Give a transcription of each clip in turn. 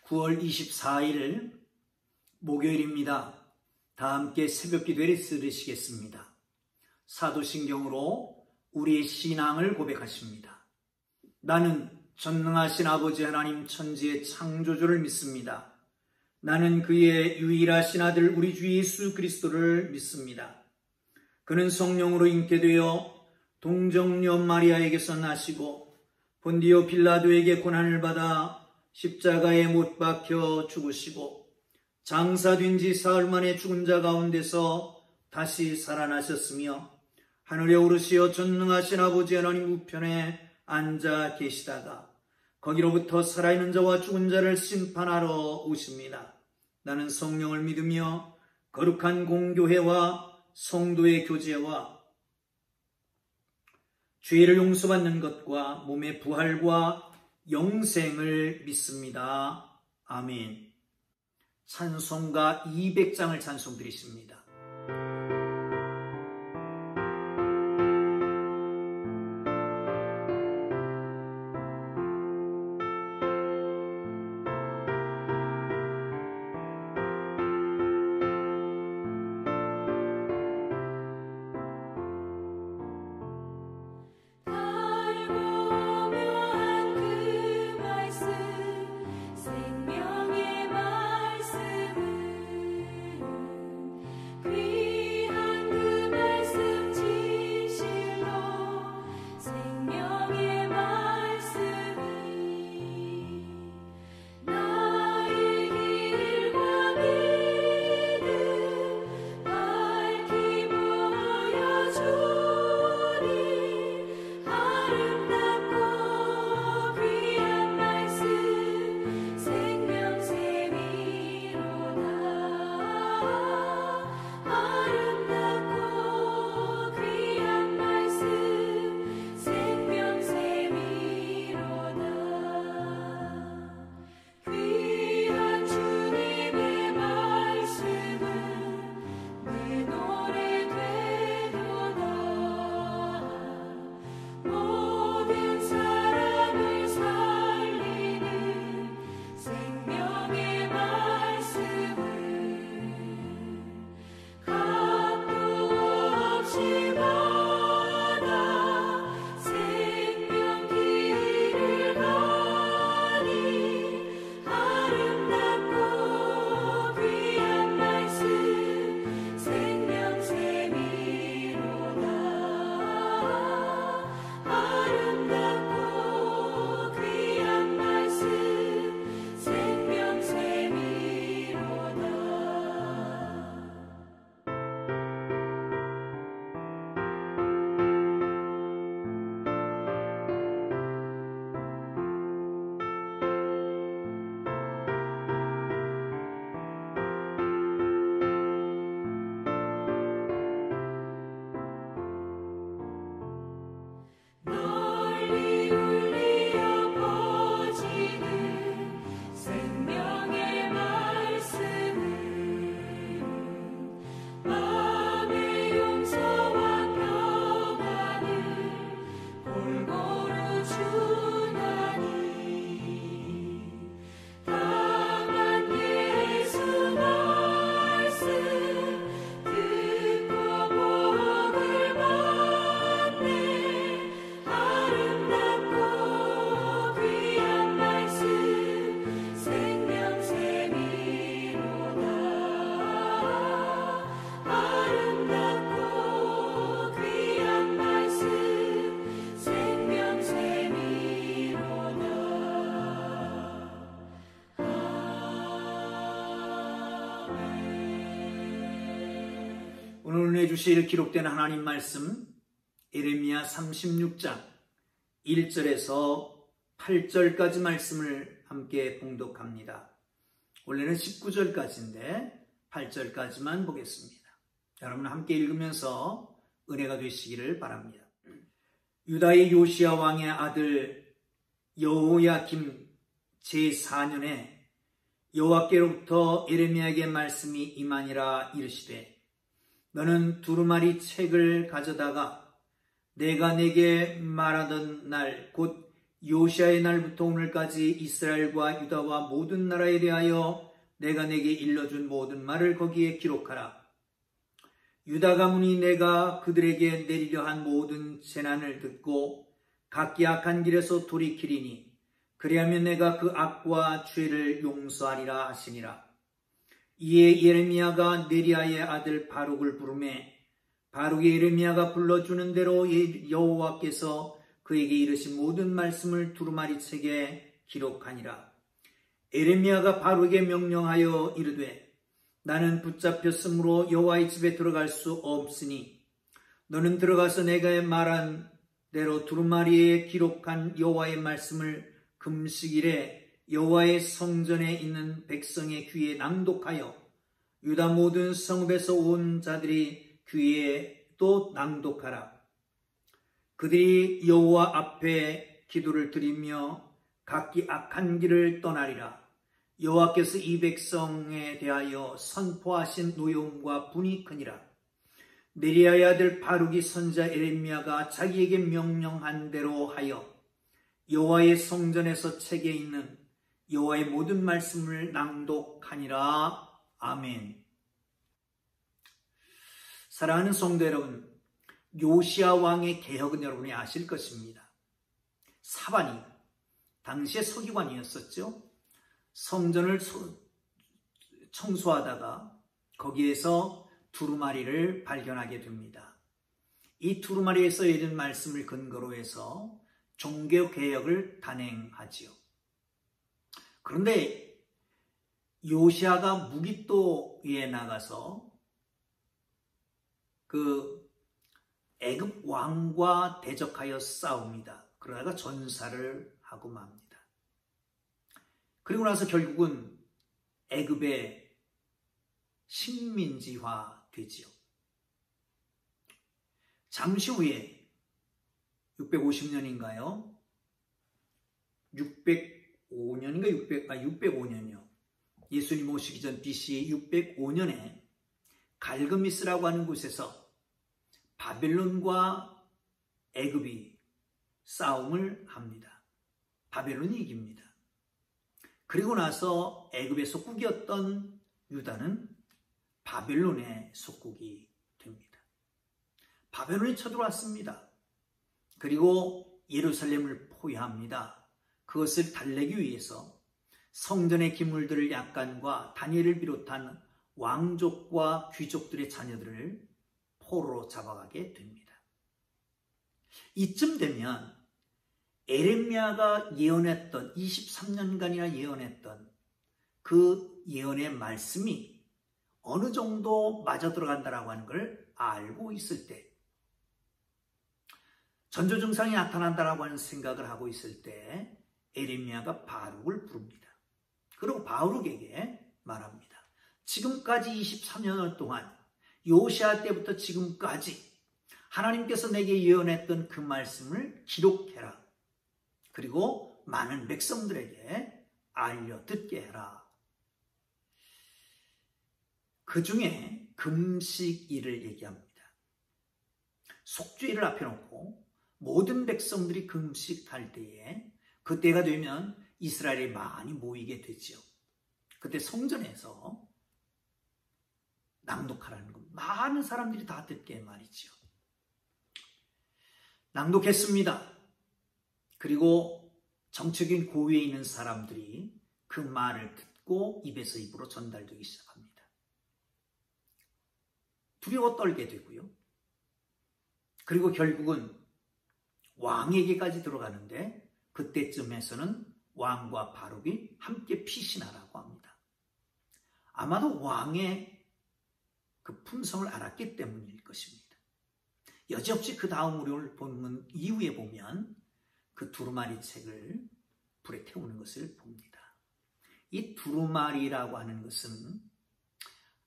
9월 24일 목요일입니다. 다 함께 새벽기도를 들으시겠습니다. 사도신경으로 우리의 신앙을 고백하십니다. 나는 전능하신 아버지 하나님 천지의 창조주를 믿습니다. 나는 그의 유일하신 아들 우리 주 예수 그리스도를 믿습니다. 그는 성령으로 잉태되어 동정녀 마리아에게서 나시고 본디오 빌라도에게 고난을 받아 십자가에 못 박혀 죽으시고 장사된 지 사흘 만에 죽은 자 가운데서 다시 살아나셨으며 하늘에 오르시어 전능하신 아버지 하나님 우편에 앉아 계시다가 거기로부터 살아있는 자와 죽은 자를 심판하러 오십니다. 나는 성령을 믿으며 거룩한 공교회와 성도의 교제와 죄를 용서받는 것과 몸의 부활과 영생을 믿습니다. 아멘. 찬송가 200장을 찬송드리십니다. 오늘 은혜 주실 기록된 하나님 말씀 예레미야 36장 1절에서 8절까지 말씀을 함께 봉독합니다. 원래는 19절까지인데 8절까지만 보겠습니다. 여러분 함께 읽으면서 은혜가 되시기를 바랍니다. 유다의 요시야 왕의 아들 여호야김 제4년에 여호와께로부터 예레미야에게 말씀이 임하니라 이르시되 너는 두루마리 책을 가져다가 내가 네게 말하던 날 곧 요시아의 날부터 오늘까지 이스라엘과 유다와 모든 나라에 대하여 내가 내게 일러준 모든 말을 거기에 기록하라. 유다 가문이 내가 그들에게 내리려 한 모든 재난을 듣고 각기 악한 길에서 돌이키리니 그리하면 내가 그 악과 죄를 용서하리라 하시니라. 이에 예레미야가 네리야의 아들 바룩을 부르매 바룩이 예레미야가 불러주는 대로 여호와께서 그에게 이르신 모든 말씀을 두루마리 책에 기록하니라. 예레미야가 바룩에게 명령하여 이르되 나는 붙잡혔으므로 여호와의 집에 들어갈 수 없으니 너는 들어가서 내가 말한 대로 두루마리에 기록한 여호와의 말씀을 금식일에 여호와의 성전에 있는 백성의 귀에 낭독하여 유다 모든 성읍에서 온 자들이 귀에 또 낭독하라. 그들이 여호와 앞에 기도를 드리며 각기 악한 길을 떠나리라. 여호와께서 이 백성에 대하여 선포하신 노여움과 분이 크니라. 네리야의 아들 바룩이 선지자 예레미야가 자기에게 명령한 대로 하여 여호와의 성전에서 책에 있는 여호와의 모든 말씀을 낭독하니라. 아멘. 사랑하는 성도 여러분, 요시야 왕의 개혁은 여러분이 아실 것입니다. 사반이 당시의 서기관이었었죠. 성전을 청소하다가 거기에서 두루마리를 발견하게 됩니다. 이 두루마리에서 읽은 말씀을 근거로 해서 종교개혁을 단행하지요. 그런데 요시야가 무깃도에 나가서 그 애굽 왕과 대적하여 싸웁니다. 그러다가 전사를 하고 맙니다. 그리고 나서 결국은 애굽의 식민지화 되지요. 잠시 후에 650년인가요? 605년이요. 예수님 오시기 전 BC 605년에 갈그미스라고 하는 곳에서 바벨론과 애굽이 싸움을 합니다. 바벨론이 이깁니다. 그리고 나서 애굽의 속국이었던 유다는 바벨론의 속국이 됩니다. 바벨론이 쳐들어왔습니다. 그리고 예루살렘을 포위합니다. 그것을 달래기 위해서 성전의 기물들을 약간과 다니엘을 비롯한 왕족과 귀족들의 자녀들을 포로로 잡아가게 됩니다. 이쯤 되면 예레미야가 예언했던 23년간이나 예언했던 그 예언의 말씀이 어느 정도 맞아 들어간다라고 하는 걸 알고 있을 때, 전조 증상이 나타난다라고 하는 생각을 하고 있을 때 예레미야가 바룩을 부릅니다. 그리고 바룩에게 말합니다. 지금까지 23년을 동안 요시야 때부터 지금까지 하나님께서 내게 예언했던 그 말씀을 기록해라. 그리고 많은 백성들에게 알려 듣게 해라. 그 중에 금식일을 얘기합니다. 속죄일을 앞에 놓고 모든 백성들이 금식할 때에 그때가 되면 이스라엘이 많이 모이게 되죠. 그때 성전에서 낭독하라는 것. 많은 사람들이 다 듣게 말이죠. 낭독했습니다. 그리고 정치적인 고위에 있는 사람들이 그 말을 듣고 입에서 입으로 전달되기 시작합니다. 두려워 떨게 되고요. 그리고 결국은 왕에게까지 들어가는데 그때쯤에서는 왕과 바룩이 함께 피신하라고 합니다. 아마도 왕의 그 품성을 알았기 때문일 것입니다. 여지없이 그 다음 우리를 본문 이후에 보면 그 두루마리 책을 불에 태우는 것을 봅니다. 이 두루마리라고 하는 것은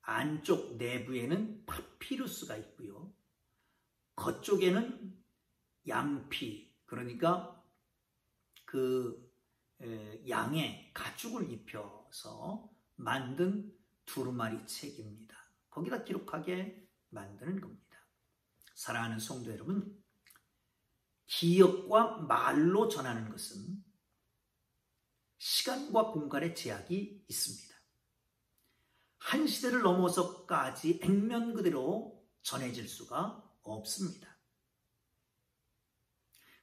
안쪽 내부에는 파피루스가 있고요. 겉쪽에는 양피, 그러니까 그 양의 가죽을 입혀서 만든 두루마리 책입니다. 거기다 기록하게 만드는 겁니다. 사랑하는 성도 여러분, 기억과 말로 전하는 것은 시간과 공간의 제약이 있습니다. 한 시대를 넘어서까지 액면 그대로 전해질 수가 없습니다.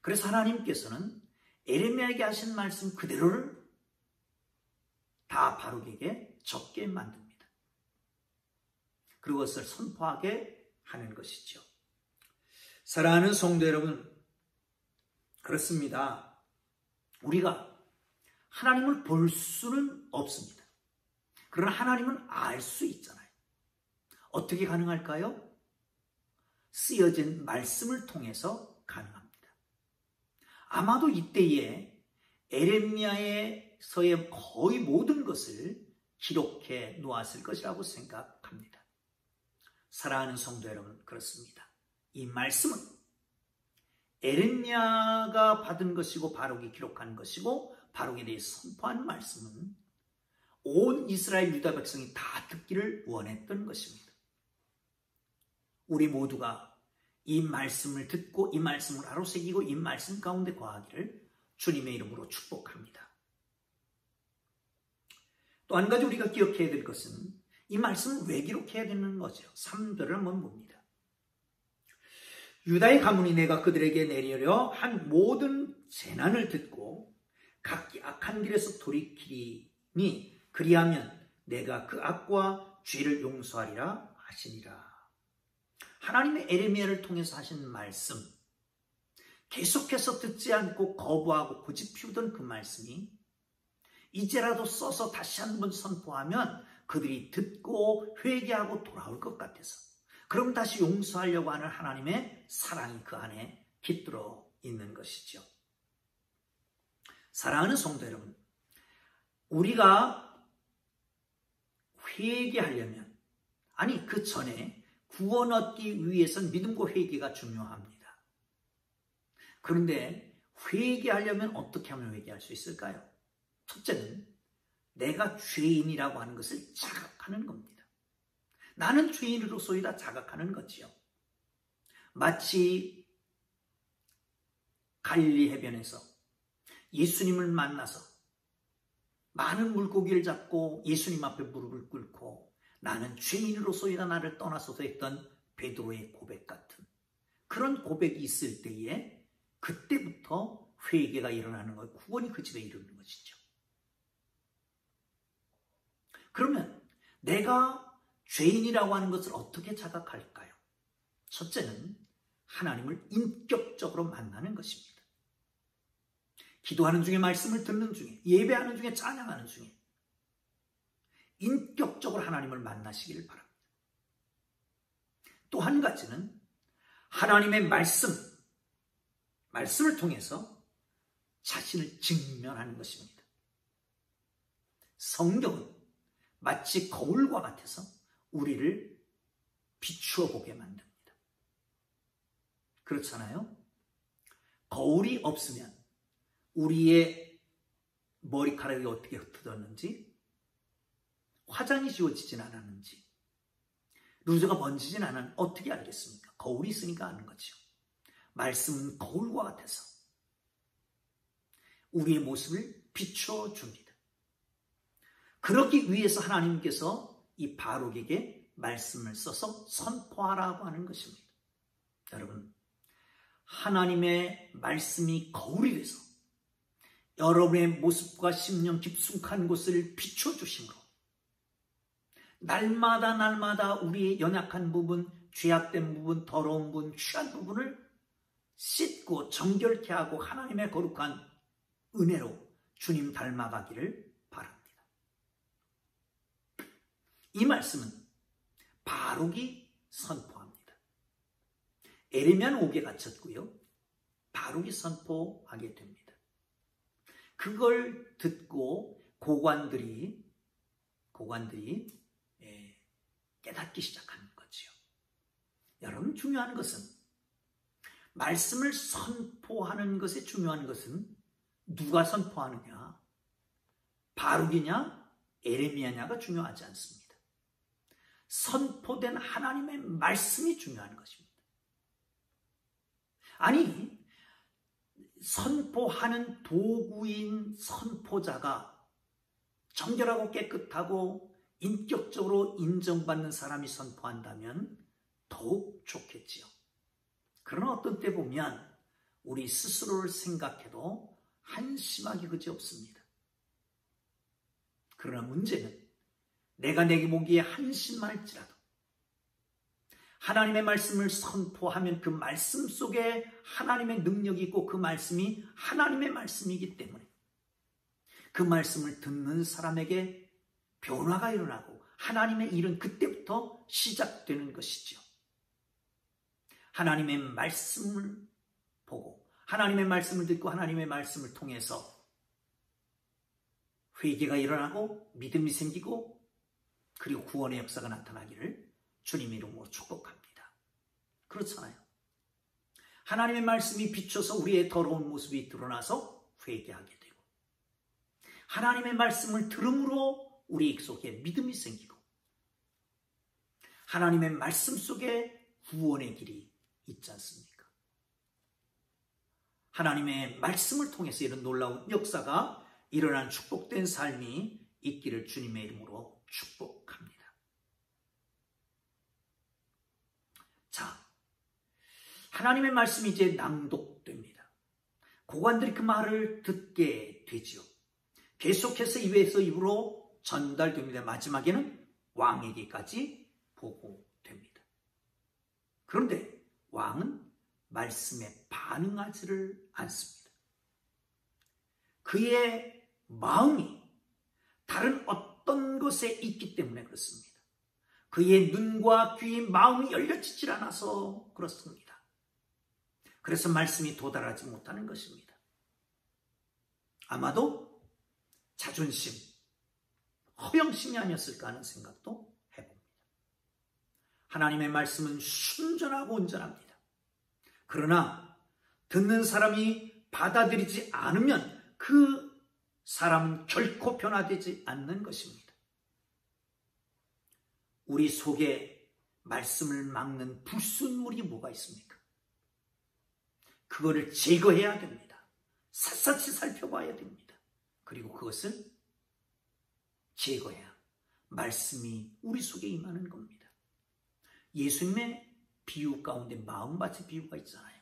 그래서 하나님께서는 에레미야에게 하신 말씀 그대로를 다 바룩에게 적게 만듭니다. 그것을 선포하게 하는 것이죠. 사랑하는 성도 여러분, 그렇습니다. 우리가 하나님을 볼 수는 없습니다. 그러나 하나님은 알 수 있잖아요. 어떻게 가능할까요? 쓰여진 말씀을 통해서 가능합니다. 아마도 이때에 에레미야에서의 거의 모든 것을 기록해 놓았을 것이라고 생각합니다. 사랑하는 성도 여러분, 그렇습니다. 이 말씀은 에레미야가 받은 것이고 바룩이 기록한 것이고 바룩에 대해서 선포한 말씀은 온 이스라엘 유다 백성이 다 듣기를 원했던 것입니다. 우리 모두가 이 말씀을 듣고 이 말씀을 하루 새기고 이 말씀 가운데 거하기를 주님의 이름으로 축복합니다. 또 한 가지 우리가 기억해야 될 것은 이 말씀을 왜 기록해야 되는 거죠? 3절을 한번 봅니다. 유다의 가문이 내가 그들에게 내리려 한 모든 재난을 듣고 각기 악한 길에서 돌이키리니 그리하면 내가 그 악과 죄를 용서하리라 하시니라. 하나님의 에레미야를 통해서 하신 말씀, 계속해서 듣지 않고 거부하고 고집 피우던 그 말씀이 이제라도 써서 다시 한번 선포하면 그들이 듣고 회개하고 돌아올 것 같아서, 그럼 다시 용서하려고 하는 하나님의 사랑이 그 안에 깃들어 있는 것이죠. 사랑하는 성도 여러분, 우리가 회개하려면, 아니 그 전에 구원 얻기 위해서는 믿음과 회개가 중요합니다. 그런데 회개하려면 어떻게 하면 회개할 수 있을까요? 첫째는 내가 죄인이라고 하는 것을 자각하는 겁니다. 나는 죄인으로서이다 자각하는 거지요. 마치 갈릴리 해변에서 예수님을 만나서 많은 물고기를 잡고 예수님 앞에 무릎을 꿇고 나는 죄인으로서이다 나를 떠나소서 했던 베드로의 고백 같은 그런 고백이 있을 때에 그때부터 회개가 일어나는 거예요. 구원이 그 집에 이르는 것이죠. 그러면 내가 죄인이라고 하는 것을 어떻게 자각할까요? 첫째는 하나님을 인격적으로 만나는 것입니다. 기도하는 중에, 말씀을 듣는 중에, 예배하는 중에, 찬양하는 중에 인격적으로 하나님을 만나시기를 바랍니다. 또 한 가지는 하나님의 말씀을 통해서 자신을 직면하는 것입니다. 성경은 마치 거울과 같아서 우리를 비추어 보게 만듭니다. 그렇잖아요? 거울이 없으면 우리의 머리카락이 어떻게 흩어졌는지, 화장이 지워지진 않았는지, 루즈가 번지진 않았는지 어떻게 알겠습니까? 거울이 있으니까 아는 거죠. 말씀은 거울과 같아서 우리의 모습을 비추어 줍니다. 그러기 위해서 하나님께서 이 바룩에게 말씀을 써서 선포하라고 하는 것입니다. 여러분, 하나님의 말씀이 거울이 돼서 여러분의 모습과 심령 깊숙한 곳을 비춰주심으로 날마다 우리의 연약한 부분, 죄악된 부분, 더러운 부분, 취한 부분을 씻고 정결케 하고 하나님의 거룩한 은혜로 주님 닮아가기를 바랍니다. 이 말씀은 바룩이 선포합니다. 에레미야는 옥에 갇혔고요. 바룩이 선포하게 됩니다. 그걸 듣고 고관들이 깨닫기 시작하는 거지요. 여러분, 중요한 것은 말씀을 선포하는 것에 중요한 것은 누가 선포하느냐, 바룩이냐, 에레미야냐가 중요하지 않습니다. 선포된 하나님의 말씀이 중요한 것입니다. 아니, 선포하는 도구인 선포자가 정결하고 깨끗하고 인격적으로 인정받는 사람이 선포한다면 더욱 좋겠지요. 그러나 어떤 때 보면 우리 스스로를 생각해도 한심하기 그지없습니다. 그러나 문제는 내가 내게 보기에 한심할지라도 하나님의 말씀을 선포하면 그 말씀 속에 하나님의 능력이 있고 그 말씀이 하나님의 말씀이기 때문에 그 말씀을 듣는 사람에게 변화가 일어나고 하나님의 일은 그때부터 시작되는 것이죠. 하나님의 말씀을 보고 하나님의 말씀을 듣고 하나님의 말씀을 통해서 회개가 일어나고 믿음이 생기고 그리고 구원의 역사가 나타나기를 주님의 이름으로 축복합니다. 그렇잖아요. 하나님의 말씀이 비춰서 우리의 더러운 모습이 드러나서 회개하게 되고 하나님의 말씀을 들음으로 우리 속에 믿음이 생기고 하나님의 말씀 속에 구원의 길이 있지 않습니까? 하나님의 말씀을 통해서 이런 놀라운 역사가 일어난 축복된 삶이 있기를 주님의 이름으로 축복합니다. 자, 하나님의 말씀이 이제 낭독됩니다. 고관들이 그 말을 듣게 되지요. 계속해서 입에서 입으로 전달됩니다. 마지막에는 왕에게까지 보고됩니다. 그런데 왕은 말씀에 반응하지를 않습니다. 그의 마음이 다른 어떤 것에 있기 때문에 그렇습니다. 그의 눈과 귀, 마음이 열려지질 않아서 그렇습니다. 그래서 말씀이 도달하지 못하는 것입니다. 아마도 자존심, 허영심이 아니었을까 하는 생각도 해봅니다. 하나님의 말씀은 순전하고 온전합니다. 그러나 듣는 사람이 받아들이지 않으면 그 사람은 결코 변화되지 않는 것입니다. 우리 속에 말씀을 막는 불순물이 뭐가 있습니까? 그거를 제거해야 됩니다. 샅샅이 살펴봐야 됩니다. 그리고 그것을 제거해야 말씀이 우리 속에 임하는 겁니다. 예수님의 비유 가운데 마음밭의 비유가 있잖아요.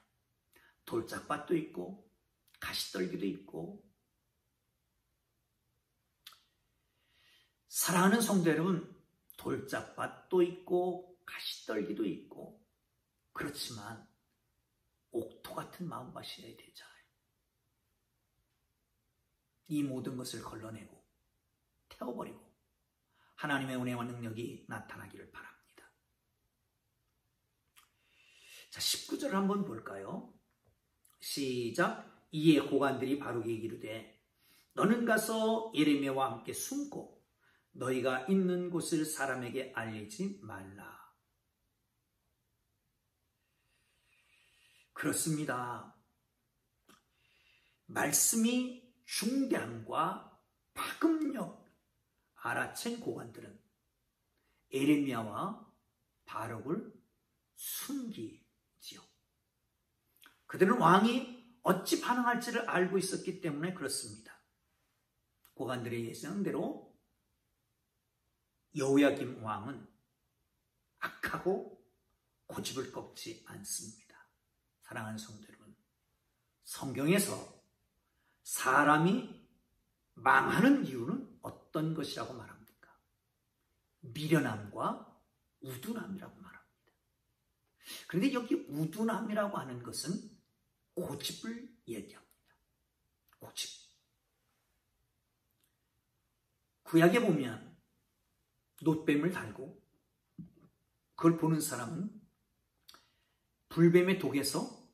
돌짝밭도 있고 가시떨기도 있고. 사랑하는 성도 여러분, 돌짝밭도 있고 가시떨기도 있고 그렇지만 옥토 같은 마음밭이어야 되잖아요. 이 모든 것을 걸러내고 태워버리고 하나님의 은혜와 능력이 나타나기를 바랍니다. 자, 19절을 한번 볼까요? 시작. 이에 고관들이 바로게 이르되 너는 가서 예레미야와 함께 숨고 너희가 있는 곳을 사람에게 알리지 말라. 그렇습니다. 말씀이 중대함과 파급력 알아챈 고관들은 예레미야와 바룩을 숨기지요. 그들은 왕이 어찌 반응할지를 알고 있었기 때문에 그렇습니다. 고관들의 예상대로 여호야김 왕은 악하고 고집을 꺾지 않습니다. 사랑하는 성도 여러분, 성경에서 사람이 망하는 이유는 어떤 것이라고 말합니까? 미련함과 우둔함이라고 말합니다. 그런데 여기 우둔함이라고 하는 것은 고집을 얘기합니다. 고집. 구약에 보면 놋뱀을 달고 그걸 보는 사람은 불뱀의 독에서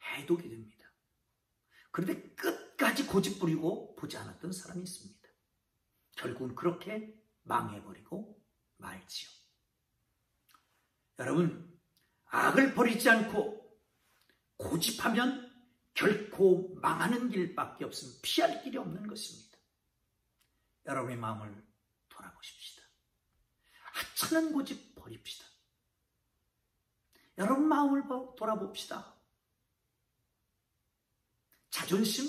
해독이 됩니다. 그런데 끝까지 고집 부리고 보지 않았던 사람이 있습니다. 결국은 그렇게 망해버리고 말지요. 여러분, 악을 버리지 않고 고집하면 결코 망하는 길밖에 없습니다. 피할 길이 없는 것입니다. 여러분의 마음을 돌아보십시다. 하찮은 고집 버립시다. 여러분 마음을 돌아봅시다. 자존심,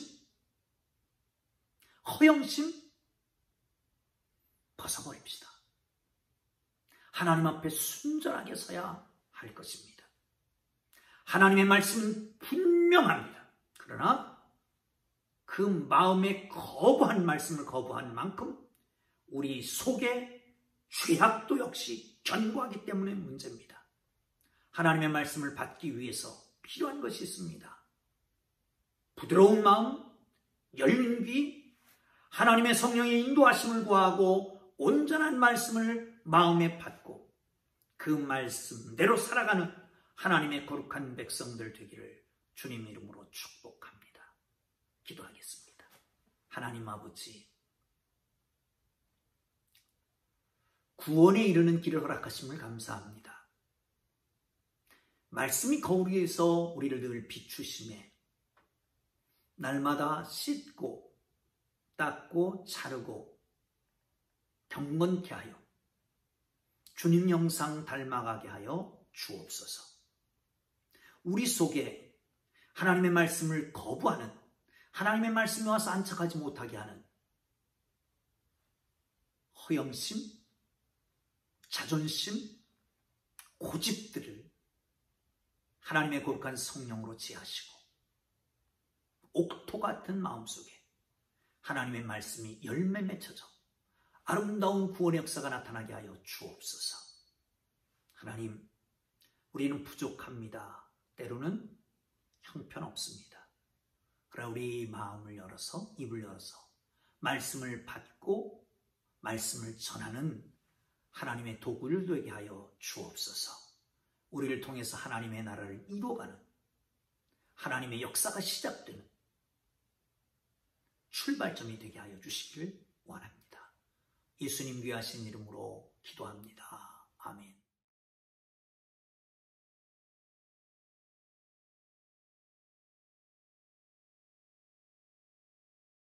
허영심 벗어버립시다. 하나님 앞에 순전하게 서야 할 것입니다. 하나님의 말씀은 분명합니다. 그러나 그 마음에 거부한 말씀을 거부한 만큼 우리 속에 죄악도 역시 견고하기 때문에 문제입니다. 하나님의 말씀을 받기 위해서 필요한 것이 있습니다. 부드러운 마음, 열린 귀, 하나님의 성령의 인도하심을 구하고 온전한 말씀을 마음에 받고 그 말씀대로 살아가는 하나님의 거룩한 백성들 되기를 주님 이름으로 축복합니다. 기도하겠습니다. 하나님 아버지, 구원에 이르는 길을 허락하심을 감사합니다. 말씀이 거울 위에서 우리를 늘 비추심에 날마다 씻고 닦고 자르고 경건케 하여 주님 형상 닮아가게 하여 주옵소서. 우리 속에 하나님의 말씀을 거부하는, 하나님의 말씀이 와서 안착하지 못하게 하는 허영심, 자존심, 고집들을 하나님의 거룩한 성령으로 지하시고 옥토 같은 마음속에 하나님의 말씀이 열매 맺혀져 아름다운 구원의 역사가 나타나게 하여 주옵소서. 하나님, 우리는 부족합니다. 때로는 형편없습니다. 그러나 우리 마음을 열어서, 입을 열어서 말씀을 받고 말씀을 전하는 하나님의 도구를 되게 하여 주옵소서. 우리를 통해서 하나님의 나라를 이루어가는, 하나님의 역사가 시작되는 출발점이 되게 하여 주시기를 원합니다. 예수님 귀하신 이름으로 기도합니다. 아멘.